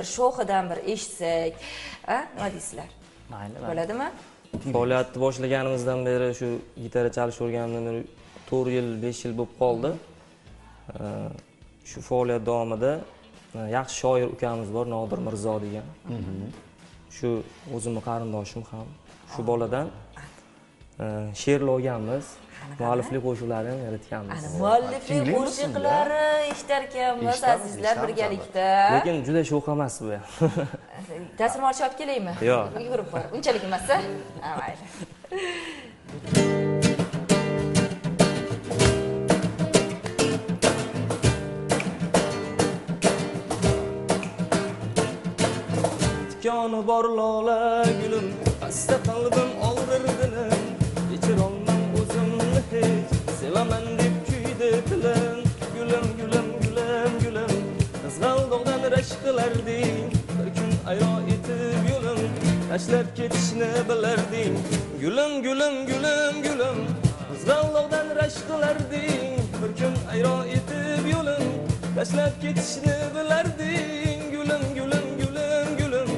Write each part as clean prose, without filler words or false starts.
bir shoxidan bir eshitsak, nima deysizlar? Mayli. Bo'ladimi? Faoliyatni boshlaganimizdan beri shu gitara chalish o'rganganimdan beri 4 yil, 5 yil bo'lib qoldi. Shu faoliyat davomida yaxshi shoir ukamiz bor, Nodir Mirzo degan. Shu o'zimning qarindoshim ham. Shu boladan she'rlar o'rganmiz, mualliflik qo'shiqlarni yaratganmiz. Mualliflik qo'shiqlari eshitar ekanmiz azizlar birgalikda. Lekin juda sho'x emas bu. Dasturxon olib kelaymi? Yo'q. Yugurib bor. Unchalik emas-a? Mayli. Tikoni bor lola gulim, asta qalbim og'rir dilim, kechirolmam o'zimni hech, sevaman deb kuydi dilim, gulim gulim gulim gulim, qizg'aldoqdan rashk qilarding, bir kun ayro etib yo'lim, tashlab ketishni bilarding, gulim gulim gulim gulim, qizg'aldoqdan rashk qilarding, bir kun ayro etib yo'lim, tashlab ketishni bilarding, gulim gulim gulim gulim,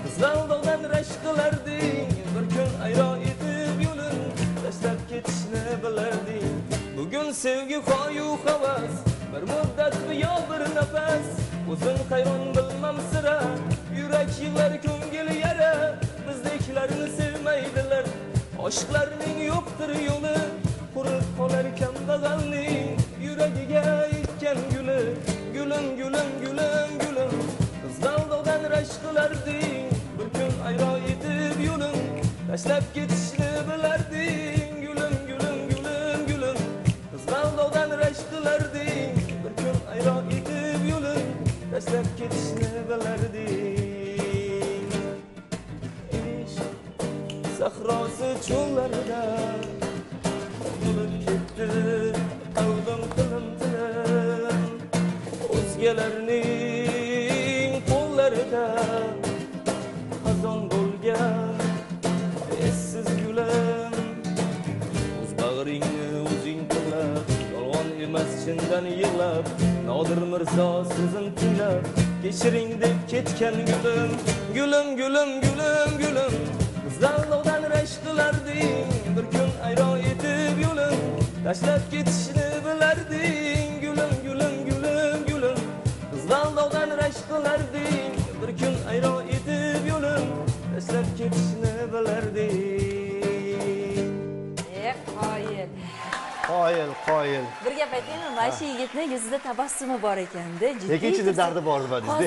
qizg'aldoqdan rashk qilarding, bir kun ayro etib yo'lim, tashlab ketishni bilarding. Bugun sevgi qo'yu havas, bir muddat yo bir nafas, o'zim hayron bilmam sira, yurak yig'lar ko'ngil yara, bizdeklarni sevmaydilar, oshiqlarning yo'qdir yo'li, qurib qolar kambag'alning yuragiga yetgan guli, gulim gulim gulim gulim, qizg'aldoqdan rashk qilarding, bir kun ayro etib yo'lim, tashlab ketishni bilarding, gulim gulim gulim gulim, qizg'aldoqdan rashk qilarding, bir kun ayro etib yo'lim, tashlab ketishni bilarding. Ish sahrosi cho'llarida bo'lib ketdi qalbim tilim tilim, o'zgalarning qo'llarida xazon bo'lgan essiz gulim, o'z bag'ringni o'zing to'lab, yolg'on emas chindan yig'lab, Nodir Mirzo so'zin tinglab, kechiring deb ketgan gulim, gulim gulim gulim gulim, qizg'aldoqdan rashk qilarding, bir kun ayro etib yo'lim, tashlab ketishni bilarding, gulim gulim gulim gulim, qizg'aldoqdan rashk qilarding, bir kun ayro etib yo'lim, tashlab ketishni bilarding. Qoyil. Qoyil. Bir gap aytaymi? Mana shu yigitning yuzida tabassumi bor ekanda, jiddiy. Lekin ichida dardi bor nima deysiz?